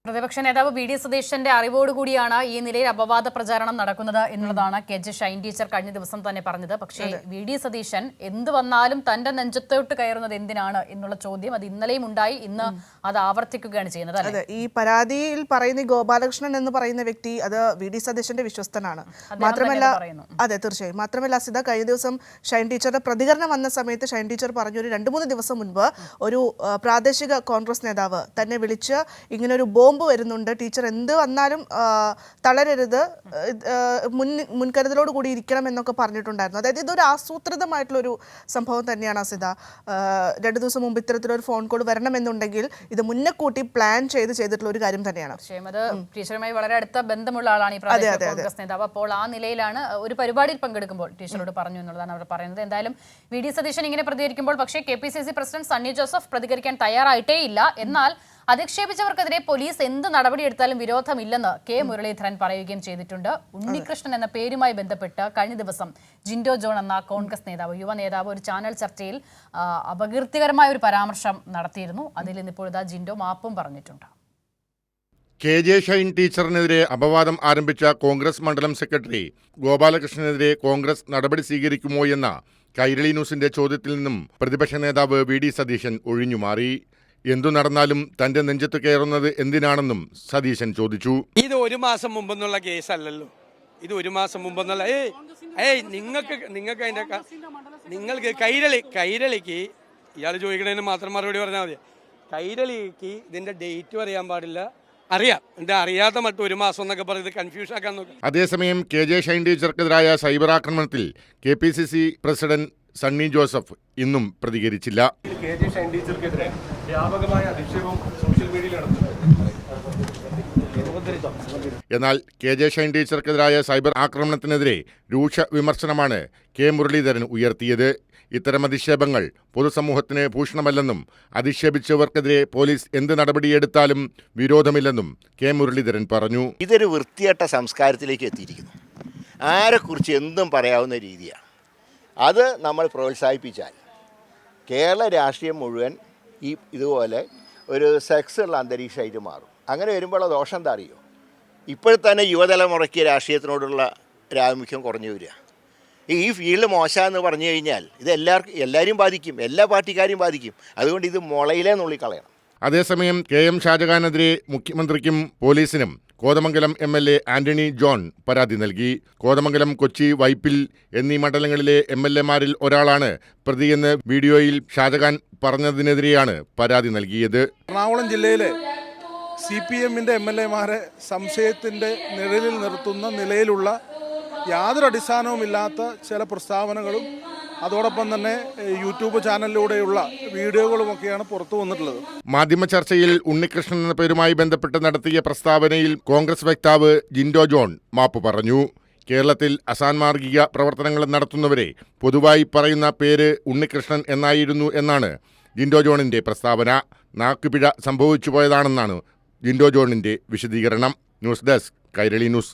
പ്രതിപക്ഷ നേതാവ് വി.ഡി. സതീശന്റെ അറിവോടുകൂടിയാണ് ഈ നിലയിൽ അപവാദ പ്രചാരണം നടക്കുന്നത് എന്നുള്ളതാണ് കെ.ജെ. ഷൈൻ ടീച്ചർ കഴിഞ്ഞ ദിവസം തന്നെ പറഞ്ഞത്. പക്ഷേ വി.ഡി. സതീശൻ എന്ത് വന്നാലും തന്റെ നെഞ്ചത്തോട്ട് കയറുന്നത് എന്തിനാണ് എന്നുള്ള ചോദ്യം അത് ഇന്നലെയും ഉണ്ടായി. ഇന്ന് അത് ആവർത്തിക്കുകയാണ് ചെയ്യുന്നത്. അതെ, ഈ പരാതിയിൽ പറയുന്ന ഗോപാലകൃഷ്ണൻ എന്ന് പറയുന്ന വ്യക്തി അത് വി.ഡി. സതീശന്റെ വിശ്വസ്തനാണ്. മാത്രമല്ല, അതെ തീർച്ചയായും, മാത്രമല്ല സിത കഴിഞ്ഞ ദിവസം ഷൈൻ ടീച്ചറുടെ പ്രതികരണം വന്ന സമയത്ത് ഷൈൻ ടീച്ചർ പറഞ്ഞു, ഒരു 2-3 ദിവസം മുൻപ് ഒരു പ്രാദേശിക കോൺഗ്രസ് നേതാവ് തന്നെ വിളിച്ച് ഇങ്ങനൊരു ബോംബ് വരുന്നുണ്ട്, ടീച്ചർ എന്ത് വന്നാലും തളരരുത്, മുൻകരുതലോട് കൂടി ഇരിക്കണം എന്നൊക്കെ പറഞ്ഞിട്ടുണ്ടായിരുന്നു. അതായത് ഇതൊരു ആസൂത്രിതമായിട്ടുള്ളൊരു സംഭവം തന്നെയാണ് അസിത. 2 ദിവസം മുമ്പ് ഇത്തരത്തിലൊരു ഫോൺ കോൾ വരണമെന്നുണ്ടെങ്കിൽ ഇത് മുന്നക്കൂട്ടി പ്ലാൻ ചെയ്തിട്ടുള്ള ഒരു കാര്യം തന്നെയാണ്. അത് ടീച്ചറുമായി വളരെ അടുത്ത ബന്ധമുള്ള ആളാണ് ഈ കോൺഗ്രസ് നേതാവ്. അപ്പോൾ ആ നിലയിലാണ് ഒരു പരിപാടിയിൽ പങ്കെടുക്കുമ്പോൾ ടീച്ചറോട് പറഞ്ഞു എന്നുള്ളതാണ് അവർ പറയുന്നത്. എന്തായാലും വി.ഡി. സതീശൻ ഇങ്ങനെ പ്രതികരിക്കുമ്പോൾ പക്ഷേ കെ.പി.സി.സി പ്രസിഡന്റ് സണ്ണി ജോസഫ് പ്രതികരിക്കാൻ തയ്യാറായിട്ടേ ഇല്ല. എന്നാൽ അധിക്ഷേപിച്ചവർക്കെതിരെ പോലീസ് എന്ത് നടപടിയെടുത്താലും വിരോധമില്ലെന്ന് കെ. മുരളീധരൻ പറയുകയും ചെയ്തിട്ടുണ്ട്. ഉണ്ണികൃഷ്ണൻ എന്ന പേരുമായി ബന്ധപ്പെട്ട് കഴിഞ്ഞ ദിവസം ജിൻഡോ ജോൺ എന്ന കോൺഗ്രസ് നേതാവ്, യുവ നേതാവ്, ഒരു ചാനൽ ചർച്ചയിൽ അപകീർത്തികരമായ ഒരു പരാമർശം നടത്തിയിരുന്നു. അതിൽ ഇന്നിപ്പോഴത്തെ ജിൻഡോ മാപ്പും പറഞ്ഞിട്ടുണ്ട്. കെ.ജെ. ഷൈൻ ടീച്ചറിനെതിരെ അപവാദം ആരംഭിച്ച കോൺഗ്രസ് മണ്ഡലം സെക്രട്ടറി ഗോപാലകൃഷ്ണനെതിരെ കോൺഗ്രസ് നടപടി സ്വീകരിക്കുമോ എന്ന കൈരളി ന്യൂസിന്റെ ചോദ്യത്തിൽ നിന്നും പ്രതിപക്ഷ നേതാവ് വി.ഡി. സതീശൻ ഒഴിഞ്ഞുമാറി. എന്തു നടന്നാലും തന്റെ നെഞ്ചത്ത് കയറുന്നത് എന്തിനാണെന്നും സതീശൻ ചോദിച്ചു. ഇത് 1 മാസം മുമ്പെന്നുള്ള കേസല്ലല്ലോ, ഇത് 1 മാസം മുമ്പെന്നുള്ള നിങ്ങൾക്ക് കൈരളിക്ക് ഇയാൾ ചോദിക്കണതിന് മാത്രം മറുപടി പറഞ്ഞാൽ മതി. കൈരളിക്ക് ഇതിന്റെ ഡേറ്റ് പറയാൻ പാടില്ല, അറിയാം. എന്താ അറിയാത്ത മറ്റ് 1 മാസം എന്നൊക്കെ പറയുന്നത് കൺഫ്യൂഷൻ ആക്കാൻ നോക്കി. അതേസമയം കെ.ജെ. ഷൈൻ ടീച്ചർക്കെതിരായ സൈബർ ആക്രമണത്തിൽ കെ.പി.സി.സി പ്രസിഡന്റ് സണ്ണി ജോസഫ് ഇന്നും പ്രതികരിച്ചില്ല. കെ.ജെ. ഷൈൻ ടീച്ചർക്കെതിരെ വ്യാപകമായ അധിക്ഷേപം സോഷ്യൽ മീഡിയയിൽ എന്നാൽ കെ.ജെ. ഷൈൻ ടീച്ചർക്കെതിരായ സൈബർ ആക്രമണത്തിനെതിരെ രൂക്ഷ വിമർശനമാണ് കെ. മുരളീധരൻ ഉയർത്തിയത്. ഇത്തരം അധിക്ഷേപങ്ങൾ പൊതുസമൂഹത്തിന് ഭൂഷണമല്ലെന്നും അധിക്ഷേപിച്ചവർക്കെതിരെ പോലീസ് എന്ത് നടപടിയെടുത്താലും വിരോധമില്ലെന്നും കെ. മുരളീധരൻ പറഞ്ഞു. ഇതൊരു വൃത്തികെട്ട സംസ്കാരത്തിലേക്ക് എത്തിയിരിക്കുന്നു. ആരെക്കുറിച്ച് എന്തും പറയാവുന്ന രീതിയാണ്. അത് നമ്മൾ പ്രോത്സാഹിപ്പിച്ചാൽ കേരള രാഷ്ട്രീയം മുഴുവൻ ഇതുപോലെ ഒരു സെക്സ് ഉള്ള അന്തരീക്ഷമായിട്ട് മാറും. അങ്ങനെ വരുമ്പോൾ ദോഷം എന്താ അറിയോ? ഇപ്പോഴത്തന്നെ യുവതലമുറയ്ക്ക് രാഷ്ട്രീയത്തിനോടുള്ള ആഭിമുഖ്യം കുറഞ്ഞു വരിക. ഈ ഫീൽഡ് മോശമെന്ന് പറഞ്ഞു കഴിഞ്ഞാൽ ഇത് എല്ലാവരും ബാധിക്കും, എല്ലാ പാർട്ടിക്കാരെയും ബാധിക്കും. അതുകൊണ്ട് ഇത് മുളയിലേ നുള്ളിക്കളയണം. അതേസമയം കെ.എം. ഷാജഹാനെതിരെ മുഖ്യമന്ത്രിക്കും പോലീസിനും കോതമംഗലം എം.എൽ.എ. ആന്റണി ജോൺ പരാതി നൽകി. കോതമംഗലം, കൊച്ചി, വൈപ്പിൽ എന്നീ മണ്ഡലങ്ങളിലെ എം.എൽ.എമാരിൽ ഒരാളാണ് പ്രതിയെന്ന് വീഡിയോയിൽ ഷാജഹാൻ പറഞ്ഞതിനെതിരെയാണ് പരാതി നൽകിയത്. എറണാകുളം ജില്ലയിലെ CPM-ന്റെ എം.എൽ.എമാരെ സംശയത്തിൻ്റെ നിഴലിൽ നിർത്തുന്ന നിലയിലുള്ള യാതൊരു അടിസ്ഥാനവുമില്ലാത്ത ചില പ്രസ്താവനകളും അതോടൊപ്പം തന്നെ യൂട്യൂബ് ചാനലിലൂടെയുള്ള വീഡിയോകളുമൊക്കെയാണ് പുറത്തു വന്നിട്ടുള്ളത്. മാധ്യമ ചർച്ചയിൽ ഉണ്ണികൃഷ്ണൻ എന്ന പേരുമായി ബന്ധപ്പെട്ട് നടത്തിയ പ്രസ്താവനയിൽ കോൺഗ്രസ് വക്താവ് ജിൻഡോ ജോൺ മാപ്പ് പറഞ്ഞു. കേരളത്തിൽ അസാൻമാർഗിക പ്രവർത്തനങ്ങൾ നടത്തുന്നവരെ പൊതുവായി പറയുന്ന പേര് ഉണ്ണികൃഷ്ണൻ എന്നായിരുന്നു എന്നാണ് ജിൻഡോ ജോണിന്റെ പ്രസ്താവന. നാക്കുപിഴ സംഭവിച്ചു പോയതാണെന്നാണ് ജിൻഡോ ജോണിന്റെ വിശദീകരണം. News desk, Kairali news.